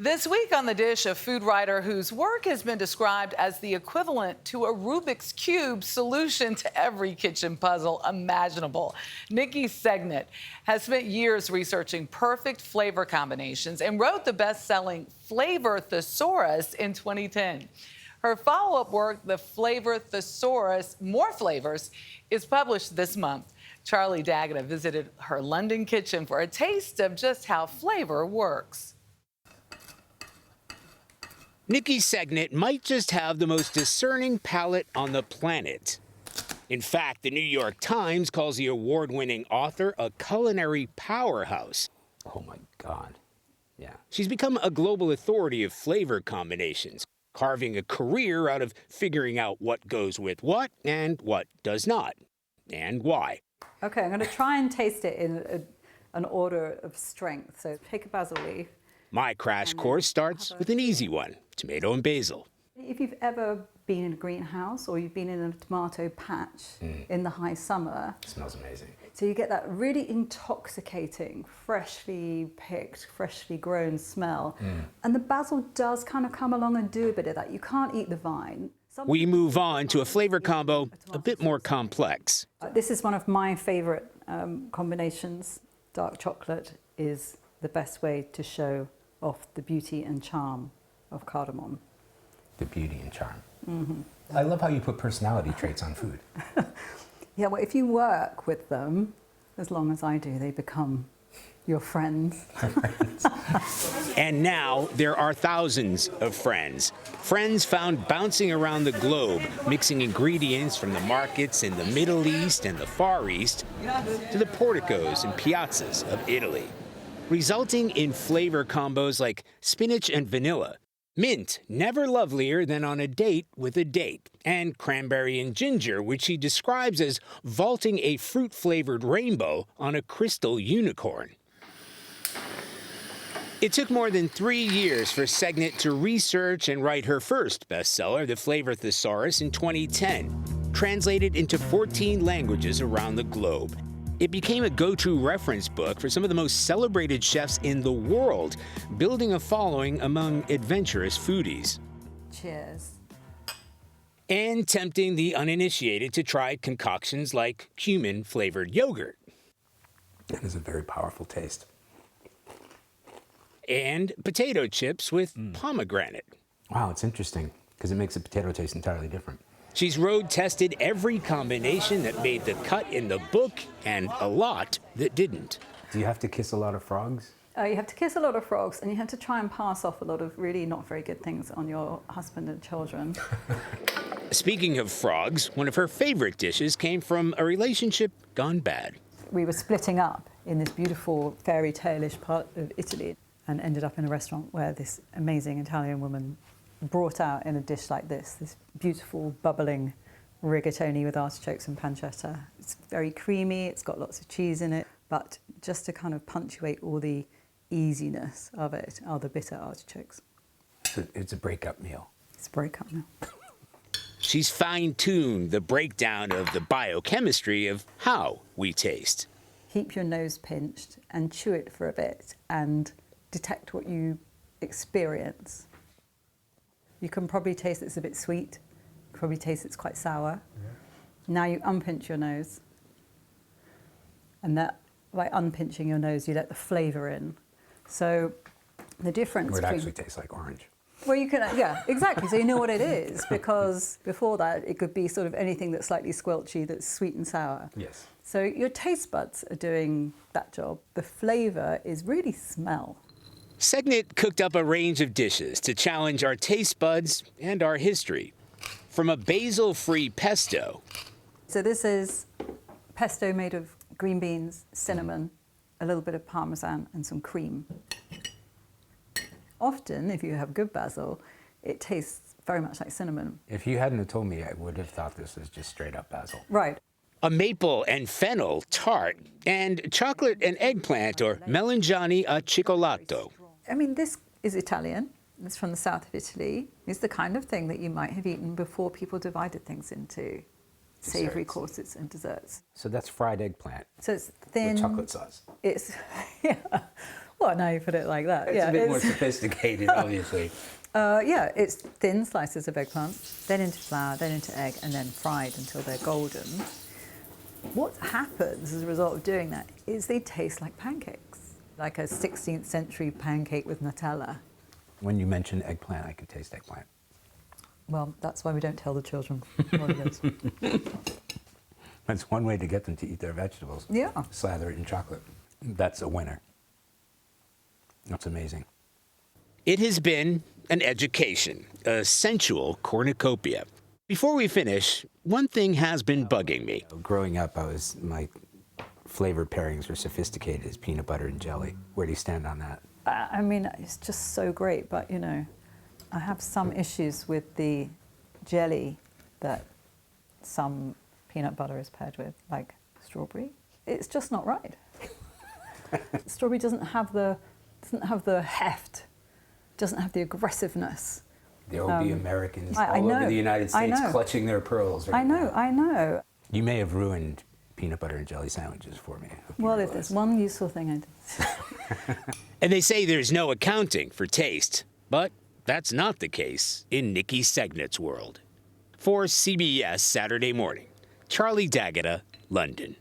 This week on The Dish, a food writer whose work has been described as the equivalent to a Rubik's Cube solution to every kitchen puzzle imaginable. Niki Segnit has spent years researching perfect flavor combinations and wrote the best-selling Flavor Thesaurus in 2010. Her follow-up work, the Flavor Thesaurus, More Flavors, is published this month. Charlie D'Agata visited her London kitchen for a taste of just how flavor works. Niki Segnit might just have the most discerning palate on the planet. In fact, the New York Times calls the award-winning author a culinary powerhouse. Oh my God. Yeah. She's become a global authority of flavor combinations, carving a career out of figuring out what goes with what and what does not, and why. Okay, I'm going to try and taste it in an order of strength. So take a basil leaf. My crash course starts with an easy one, tomato and basil. If you've ever been in a greenhouse or you've been in a tomato patch in the high summer. It smells amazing. So you get that really intoxicating, freshly picked, freshly grown smell. And the basil does kind of come along and do a bit of that. You can't eat the vine. We move on to a flavor combo a bit more complex. This is one of my favorite combinations. Dark chocolate is the best way to show off the beauty and charm of cardamom. The beauty and charm. I love how you put personality traits on food. Yeah, well, if you work with them, as long as I do, they become your friends. And now there are thousands of friends. Friends found bouncing around the globe, mixing ingredients from the markets in the Middle East and the Far East to the porticos and piazzas of Italy, resulting in flavor combos like spinach and vanilla, mint, never lovelier than on a date with a date, and cranberry and ginger, which he describes as vaulting a fruit-flavored rainbow on a crystal unicorn. It took more than 3 years for Segnit to research and write her first bestseller, The Flavor Thesaurus, in 2010, translated into 14 languages around the globe. It became a go-to reference book for some of the most celebrated chefs in the world, building a following among adventurous foodies. Cheers. And tempting the uninitiated to try concoctions like cumin-flavored yogurt. That is a very powerful taste. And potato chips with pomegranate. Wow, it's interesting, because it makes the potato taste entirely different. She's road-tested every combination that made the cut in the book and a lot that didn't. Do you have to kiss a lot of frogs? You have to kiss a lot of frogs, and you have to try and pass off a lot of really not very good things on your husband and children. Speaking of frogs, one of her favorite dishes came from a relationship gone bad. We were splitting up in this beautiful fairy tale-ish part of Italy and ended up in a restaurant where this amazing Italian woman brought out in a dish like this beautiful bubbling rigatoni with artichokes and pancetta. It's very creamy, it's got lots of cheese in it, but just to kind of punctuate all the easiness of it are the bitter artichokes. It's a breakup meal. It's a breakup meal. She's fine-tuned the breakdown of the biochemistry of how we taste. Keep your nose pinched and chew it for a bit and detect what you experience. You can probably taste it's a bit sweet. You probably taste it's quite sour. Now you unpinch your nose. And that, by unpinching your nose, you let the flavour in. So the difference It actually tastes like orange. Well, you can, yeah, exactly. So you know what it is, because before that, it could be sort of anything that's slightly squelchy, that's sweet and sour. Yes. So your taste buds are doing that job. The flavour is really smell. Segnit cooked up a range of dishes to challenge our taste buds and our history. From a basil-free pesto. So this is pesto made of green beans, cinnamon, a little bit of parmesan and some cream. Often, if you have good basil, it tastes very much like cinnamon. If you hadn't have told me, I would have thought this was just straight up basil. Right. A maple and fennel tart, and chocolate and eggplant or melanzane a cioccolato. I mean, this is Italian. It's from the south of Italy. It's the kind of thing that you might have eaten before people divided things into savoury courses and desserts. So that's fried eggplant. So it's thin. With chocolate sauce. It's, yeah. Well, now you put it like that. It's a bit more sophisticated, obviously. Yeah, it's thin slices of eggplant, then into flour, then into egg, and then fried until they're golden. What happens as a result of doing that is they taste like pancakes, like a 16th century pancake with Nutella. When you mention eggplant, I can taste eggplant. Well, that's why we don't tell the children what it is. That's one way to get them to eat their vegetables. Yeah. Slather it in chocolate. That's a winner. That's amazing. It has been an education, a sensual cornucopia. Before we finish, one thing has been bugging me. Growing up, my flavor pairings were sophisticated as peanut butter and jelly. Where do you stand on that? I mean, it's just so great, but you know, I have some issues with the jelly that some peanut butter is paired with, like strawberry. It's just not right. Strawberry doesn't have the heft, doesn't have the aggressiveness. There will be Americans I all know, over the United I States know. clutching their pearls right now. I know. You may have ruined peanut butter and jelly sandwiches for me. Well, if there's one useful thing I did. And they say there's no accounting for taste, but that's not the case in Niki Segnit's world. For CBS Saturday Morning, Charlie D'Agata, London.